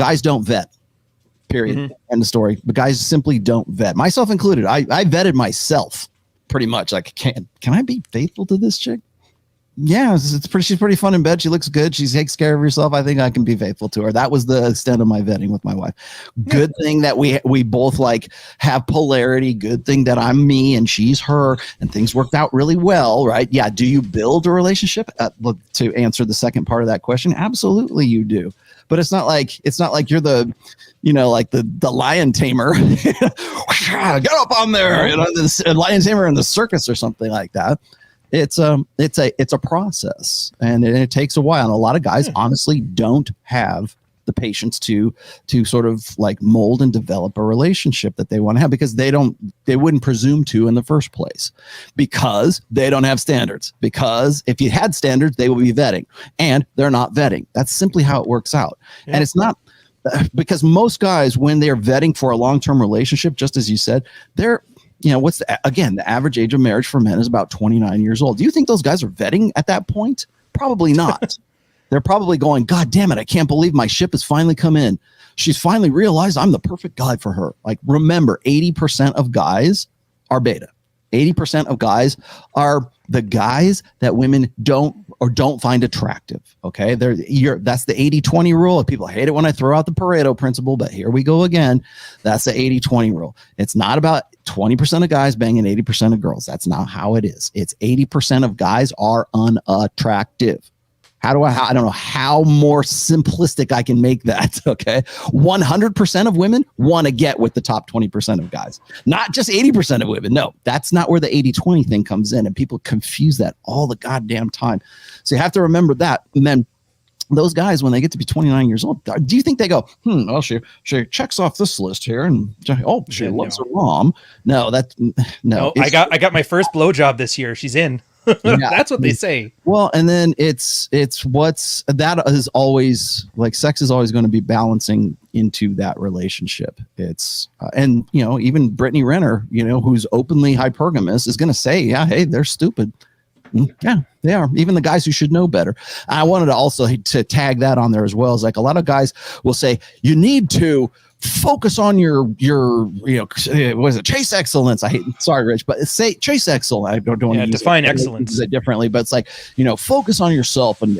Guys don't vet. Period. Mm-hmm. End of story. But guys simply don't vet. Myself included. I vetted myself pretty much. Like, can I be faithful to this chick? Yeah, she's pretty fun in bed. She looks good. She takes care of herself. I think I can be faithful to her. That was the extent of my vetting with my wife. Good thing that we both like have polarity. Good thing that I'm me and she's her, and things worked out really well, right? Yeah. Do you build a relationship? Look, to answer the second part of that question, absolutely you do. But it's not like you're the, like the lion tamer. Get up on there, the lion tamer in the circus or something like that. It's a process, and it takes a while. And a lot of guys honestly don't have the patience to sort of like mold and develop a relationship that they want to have, because they wouldn't presume to in the first place, because they don't have standards. Because if you had standards, they would be vetting, and they're not vetting. That's simply how it works out. Yeah. And it's not because most guys, when they're vetting for a long-term relationship, just as you said, they're the average age of marriage for men is about 29 years old. Do you think those guys are vetting at that point? Probably not. They're probably going, God damn it, I can't believe my ship has finally come in. She's finally realized I'm the perfect guy for her. Like, remember, 80% of guys are beta. 80% of guys are the guys that women don't find attractive. Okay. That's the 80-20 rule. People hate it when I throw out the Pareto principle, but here we go again. That's the 80-20 rule. It's not about 20% of guys banging 80% of girls. That's not how it is. It's 80% of guys are unattractive. I don't know how more simplistic I can make that. Okay. 100% of women want to get with the top 20% of guys, not just 80% of women. No, that's not where the 80-20 thing comes in. And people confuse that all the goddamn time. So you have to remember that. And then those guys, when they get to be 29 years old, do you think they go, well, she checks off this list here, and she loves her mom? No. I got my first blowjob this year. She's in. Yeah, that's what they say. Well, and then it's that is always like, sex is always going to be balancing into that relationship. It's and even Brittany Renner, who's openly hypergamous, is going to say, yeah, hey, they're stupid. Yeah, they are. Even the guys who should know better. I wanted to also to tag that on there as well. Is like, a lot of guys will say you need to focus on your what is it, chase excellence. Sorry, Rich, but say chase excellence. I don't want to define excellence differently, but it's like, focus on yourself and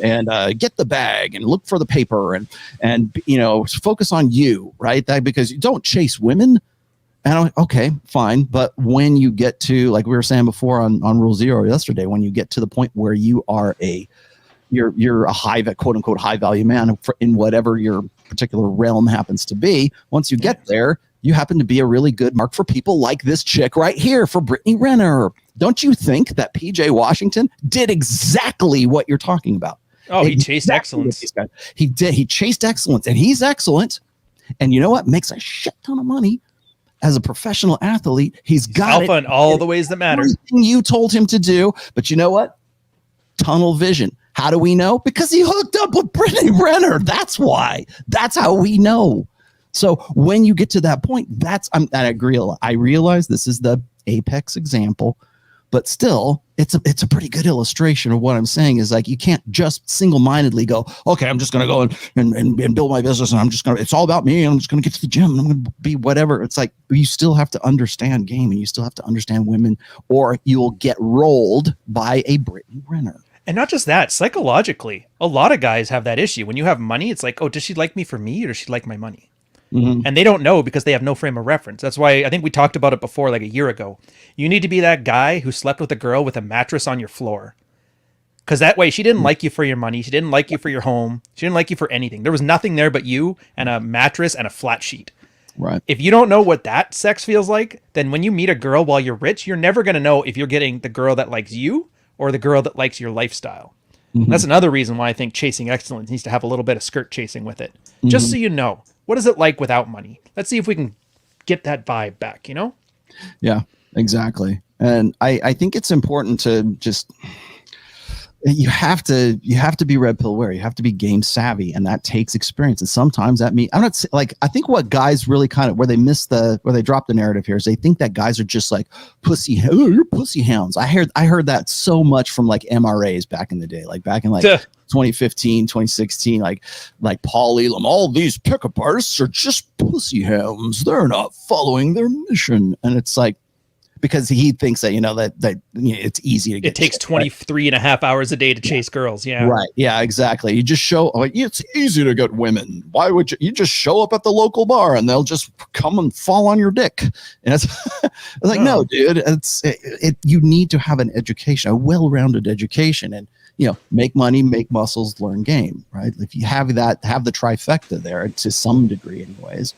get the bag and look for the paper and focus on you, right? Because you don't chase women. And okay, fine. But when you get to, like we were saying before on Rule Zero yesterday, when you get to the point where you are you're a quote unquote high value man in whatever your particular realm happens to be, once you get there, you happen to be a really good mark for people like this chick right here, for Brittany Renner. Don't you think that PJ Washington did exactly what you're talking about? Oh, he chased excellence. He did. He chased excellence, and he's excellent. And you know what? Makes a shit ton of money. As a professional athlete, he's got alpha in all the ways that matter. Everything you told him to do, but you know what? Tunnel vision. How do we know? Because he hooked up with Brittany Renner. That's why. That's how we know. So when you get to that point, I agree. I realize this is the apex example, but still, it's a pretty good illustration of what I'm saying. Is like, you can't just single-mindedly go, okay, I'm just going to go and build my business, and it's all about me, and I'm just going to get to the gym, and I'm going to be whatever. It's like, you still have to understand game, and you still have to understand women, or you will get rolled by a Brittany Renner. And not just that, psychologically, a lot of guys have that issue. When you have money, it's like, oh, does she like me for me, or does she like my money? Mm-hmm. And they don't know, because they have no frame of reference. That's why I think we talked about it before, like a year ago. You need to be that guy who slept with a girl with a mattress on your floor. Because that way, she didn't like you for your money. She didn't like you for your home. She didn't like you for anything. There was nothing there but you and a mattress and a flat sheet. Right. If you don't know what that sex feels like, then when you meet a girl while you're rich, you're never going to know if you're getting the girl that likes you or the girl that likes your lifestyle. Mm-hmm. That's another reason why I think chasing excellence needs to have a little bit of skirt chasing with it. Mm-hmm. Just so you know, what is it like without money? Let's see if we can get that vibe back, Yeah, exactly. And I think it's important to just, you have to be red pill aware. You have to be game savvy, and that takes experience. And sometimes that means I think what guys really kind of where they drop the narrative here is they think that guys are just like you're pussy hounds. I heard that so much from like MRAs back in the day, like back in like 2015, 2016, like Paul Elam, all these pickup artists are just pussy hounds. They're not following their mission. And it's like, because he thinks that, that it's easy to get. It takes 23 and a half hours a day to chase girls. Yeah. Right. Yeah, exactly. You just show, like, it's easy to get women. Why would you just show up at the local bar and they'll just come and fall on your dick? And it's like, no, dude, you need to have an education, a well-rounded education, and, make money, make muscles, learn game, right? If you have that, have the trifecta there to some degree anyways.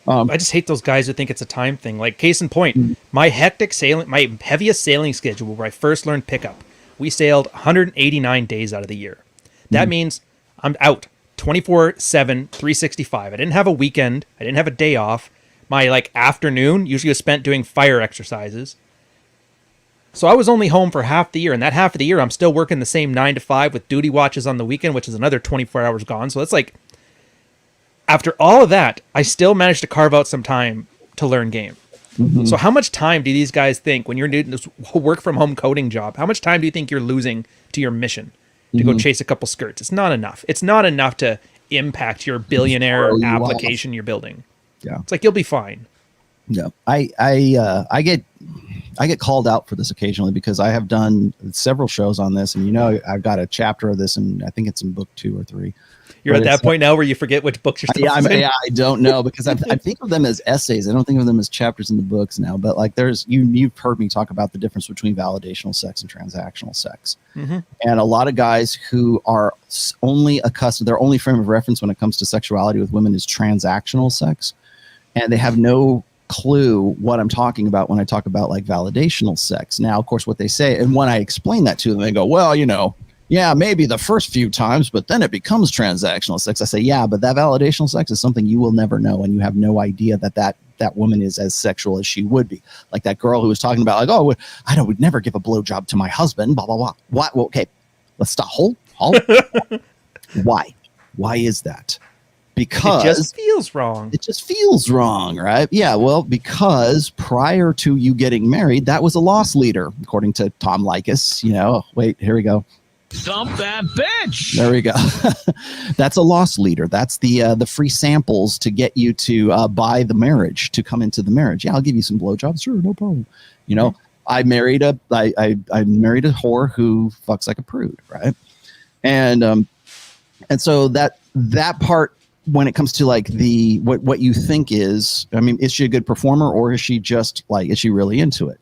I just hate those guys who think it's a time thing. Like, case in point, my heaviest sailing schedule where I first learned pickup, we sailed 189 days out of the year. That means I'm out 24/7, 365. I didn't have a weekend. I didn't have a day off. My afternoon usually was spent doing fire exercises. So I was only home for half the year, and that half of the year I'm still working the same 9 to 5 with duty watches on the weekend, which is another 24 hours gone. So that's like, after all of that, I still managed to carve out some time to learn game. So how much time do these guys think when you're doing this work from home coding job? How much time do you think you're losing to your mission to go chase a couple skirts? It's not enough. It's not enough to impact your billionaire application you're building. Yeah, it's like, you'll be fine. Yeah, I get called out for this occasionally because I have done several shows on this, and I've got a chapter of this, and I think it's in book 2 or 3. You're at that point now where you forget which books you're still I don't know, because I think of them as essays. I don't think of them as chapters in the books now. But like, you've heard me talk about the difference between validational sex and transactional sex. And a lot of guys who are only accustomed, their only frame of reference when it comes to sexuality with women is transactional sex, and they have no clue what I'm talking about when I talk about like validational sex. Now, of course, what they say, and when I explain that to them, they go, well, yeah, maybe the first few times, but then it becomes transactional sex. I say, yeah, but that validational sex is something you will never know, and you have no idea that woman is as sexual as she would be. Like that girl who was talking about, like, oh, I would never give a blowjob to my husband, blah, blah, blah. What? Well, okay, let's stop. Hold. Why? Why is that? Because it just feels wrong. It just feels wrong, right? Yeah, well, because prior to you getting married, that was a loss leader, according to Tom Likas. Wait, here we go. Dump that bitch. There we go. That's a loss leader. That's the free samples to get you to buy the marriage, to come into the marriage. Yeah, I'll give you some blowjobs. Sure, no problem. I married a whore who fucks like a prude, right? And so that part, when it comes to like what you think is, I mean, is she a good performer, or is she just like, is she really into it?